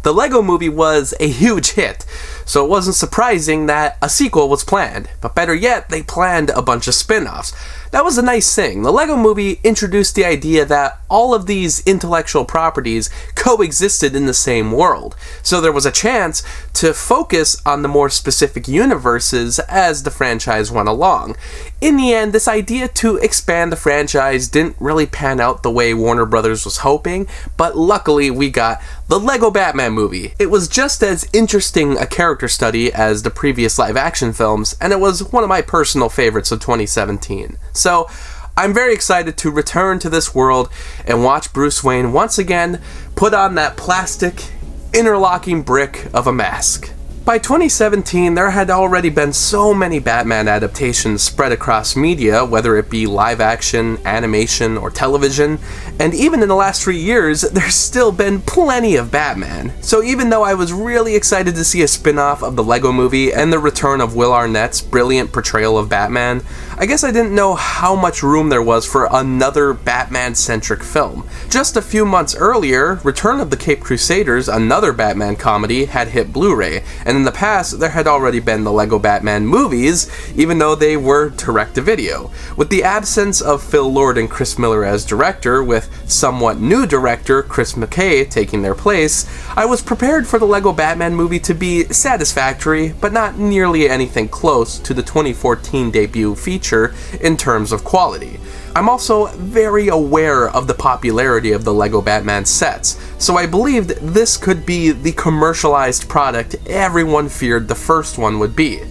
The Lego Movie was a huge hit, so it wasn't surprising that a sequel was planned. But better yet, they planned a bunch of spin-offs. That was a nice thing. The Lego Movie introduced the idea that all of these intellectual properties coexisted in the same world, so there was a chance to focus on the more specific universes as the franchise went along. In the end, this idea to expand the franchise didn't really pan out the way Warner Brothers was hoping, but luckily we got the Lego Batman movie. It was just as interesting a character study as the previous live-action films, and it was one of my personal favorites of 2017. So, I'm very excited to return to this world and watch Bruce Wayne once again put on that plastic, interlocking brick of a mask. By 2017, there had already been so many Batman adaptations spread across media, whether it be live action, animation, or television, and even in the last 3 years, there's still been plenty of Batman. So even though I was really excited to see a spin-off of the Lego Movie and the return of Will Arnett's brilliant portrayal of Batman, I guess I didn't know how much room there was for another Batman-centric film. Just a few months earlier, Return of the Caped Crusaders, another Batman comedy, had hit Blu-ray, and in the past, there had already been the Lego Batman movies, even though they were direct-to-video. With the absence of Phil Lord and Chris Miller as director, with somewhat new director Chris McKay taking their place, I was prepared for the Lego Batman movie to be satisfactory, but not nearly anything close to the 2014 debut feature in terms of quality. I'm also very aware of the popularity of the Lego Batman sets, so I believed this could be the commercialized product everyone feared the first one would be.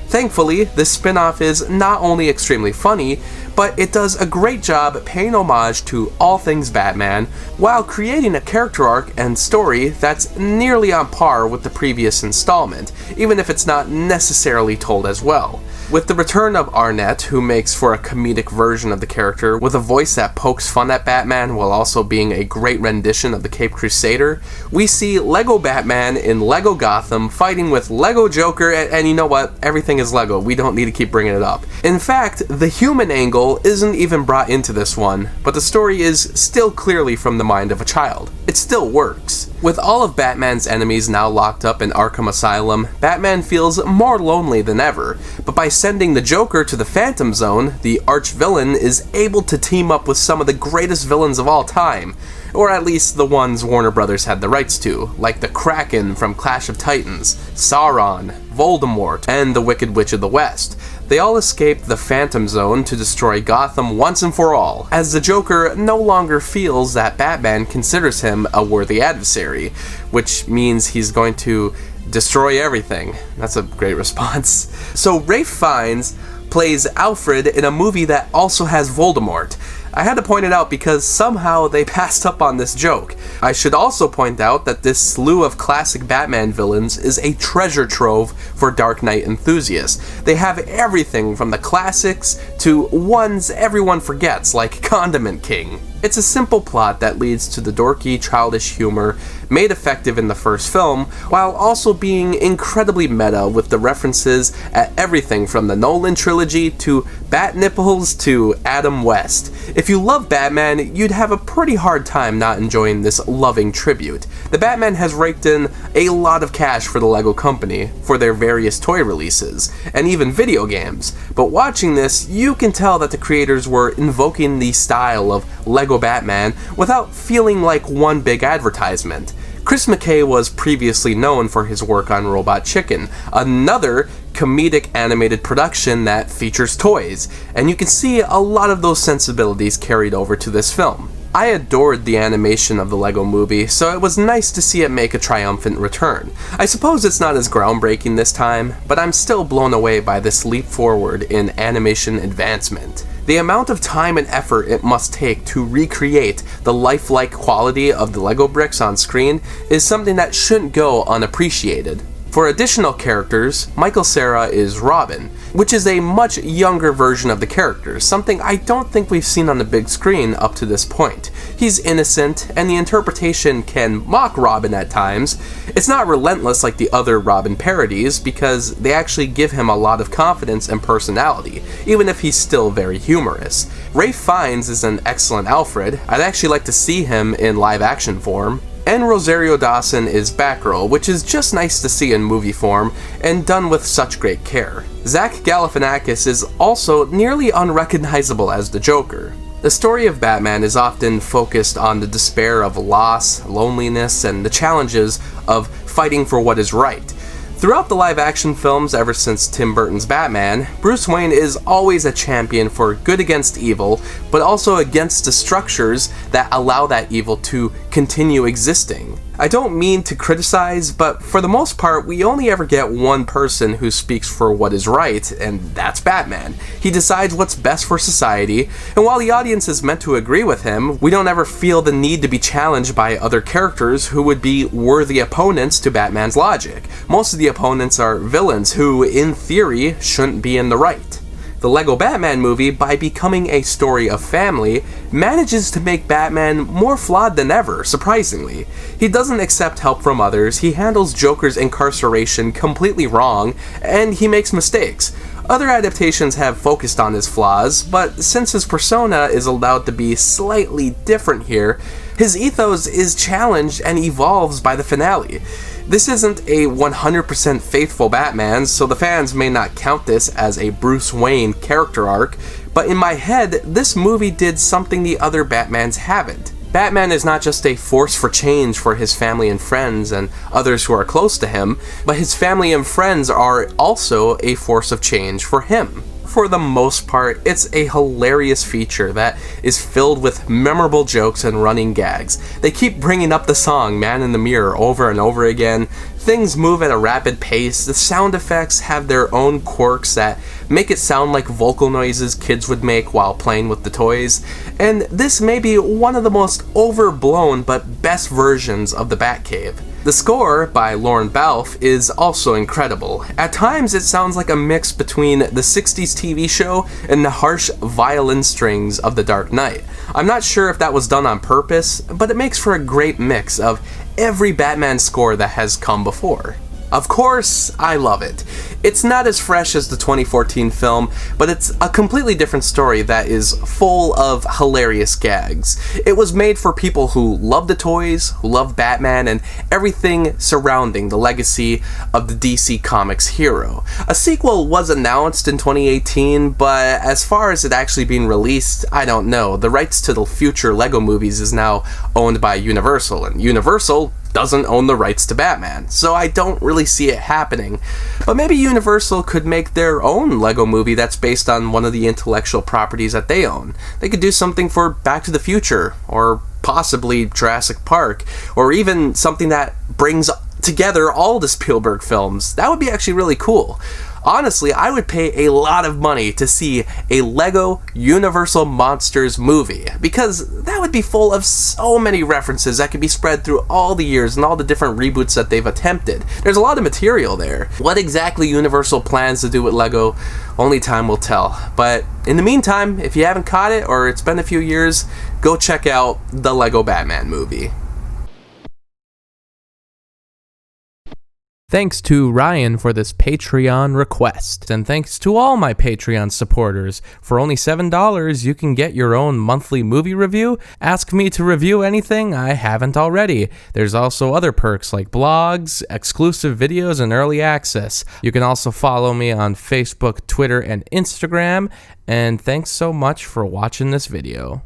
Thankfully, this spin-off is not only extremely funny, but it does a great job paying homage to all things Batman, while creating a character arc and story that's nearly on par with the previous installment, even if it's not necessarily told as well. With the return of Arnett, who makes for a comedic version of the character with a voice that pokes fun at Batman while also being a great rendition of the Caped Crusader, we see Lego Batman in Lego Gotham fighting with Lego Joker, and you know what? Everything is Lego. We don't need to keep bringing it up. In fact, the human angle isn't even brought into this one, but the story is still clearly from the mind of a child. It still works. With all of Batman's enemies now locked up in Arkham Asylum, Batman feels more lonely than ever, but by sending the Joker to the Phantom Zone, the arch-villain is able to team up with some of the greatest villains of all time, or at least the ones Warner Brothers had the rights to, like the Kraken from Clash of Titans, Sauron, Voldemort, and the Wicked Witch of the West. They all escape the Phantom Zone to destroy Gotham once and for all, as the Joker no longer feels that Batman considers him a worthy adversary, which means he's going to destroy everything. That's a great response. So Ralph Fiennes plays Alfred in a movie that also has Voldemort. I had to point it out because somehow they passed up on this joke. I should also point out that this slew of classic Batman villains is a treasure trove for Dark Knight enthusiasts. They have everything from the classics to ones everyone forgets, like Condiment King. It's a simple plot that leads to the dorky, childish humor made effective in the first film, while also being incredibly meta with the references at everything from the Nolan trilogy to Bat Nipples to Adam West. If you love Batman, you'd have a pretty hard time not enjoying this loving tribute. The Batman has raked in a lot of cash for the Lego company, for their various toy releases, and even video games, but watching this, you can tell that the creators were invoking the style of Lego Batman without feeling like one big advertisement. Chris McKay was previously known for his work on Robot Chicken, another comedic animated production that features toys, and you can see a lot of those sensibilities carried over to this film. I adored the animation of the Lego Movie, so it was nice to see it make a triumphant return. I suppose it's not as groundbreaking this time, but I'm still blown away by this leap forward in animation advancement. The amount of time and effort it must take to recreate the lifelike quality of the Lego bricks on screen is something that shouldn't go unappreciated. For additional characters, Michael Cera is Robin, which is a much younger version of the character, something I don't think we've seen on the big screen up to this point. He's innocent, and the interpretation can mock Robin at times. It's not relentless like the other Robin parodies, because they actually give him a lot of confidence and personality, even if he's still very humorous. Ralph Fiennes is an excellent Alfred. I'd actually like to see him in live-action form. And Rosario Dawson is Batgirl, which is just nice to see in movie form, and done with such great care. Zach Galifianakis is also nearly unrecognizable as the Joker. The story of Batman is often focused on the despair of loss, loneliness, and the challenges of fighting for what is right. Throughout the live-action films ever since Tim Burton's Batman, Bruce Wayne is always a champion for good against evil, but also against the structures that allow that evil to continue existing. I don't mean to criticize, but for the most part, we only ever get one person who speaks for what is right, and that's Batman. He decides what's best for society, and while the audience is meant to agree with him, we don't ever feel the need to be challenged by other characters who would be worthy opponents to Batman's logic. Most of the opponents are villains who, in theory, shouldn't be in the right. The Lego Batman movie, by becoming a story of family, manages to make Batman more flawed than ever, surprisingly. He doesn't accept help from others, he handles Joker's incarceration completely wrong, and he makes mistakes. Other adaptations have focused on his flaws, but since his persona is allowed to be slightly different here, his ethos is challenged and evolves by the finale. This isn't a 100% faithful Batman, so the fans may not count this as a Bruce Wayne character arc, but in my head, this movie did something the other Batmans haven't. Batman is not just a force for change for his family and friends and others who are close to him, but his family and friends are also a force of change for him. For the most part, it's a hilarious feature that is filled with memorable jokes and running gags. They keep bringing up the song Man in the Mirror over and over again. Things move at a rapid pace. The sound effects have their own quirks that make it sound like vocal noises kids would make while playing with the toys. And this may be one of the most overblown but best versions of the Batcave. The score, by Lorne Balfe, is also incredible. At times it sounds like a mix between the 60s TV show and the harsh violin strings of The Dark Knight. I'm not sure if that was done on purpose, but it makes for a great mix of every Batman score that has come before. Of course, I love it. It's not as fresh as the 2014 film, but it's a completely different story that is full of hilarious gags. It was made for people who love the toys, who love Batman, and everything surrounding the legacy of the DC Comics hero. A sequel was announced in 2018, but as far as it actually being released, I don't know. The rights to the future Lego movies is now owned by Universal, and Universal doesn't own the rights to Batman, so I don't really see it happening. But maybe Universal could make their own Lego movie that's based on one of the intellectual properties that they own. They could do something for Back to the Future, or possibly Jurassic Park, or even something that brings together all the Spielberg films. That would be actually really cool. Honestly, I would pay a lot of money to see a Lego Universal Monsters movie, because that would be full of so many references that could be spread through all the years and all the different reboots that they've attempted. There's a lot of material there. What exactly Universal plans to do with Lego, only time will tell. But in the meantime, if you haven't caught it or it's been a few years, go check out the Lego Batman movie. Thanks to Ryan for this Patreon request, and thanks to all my Patreon supporters. For only $7, you can get your own monthly movie review. Ask me to review anything I haven't already. There's also other perks like blogs, exclusive videos, and early access. You can also follow me on Facebook, Twitter, and Instagram. And thanks so much for watching this video.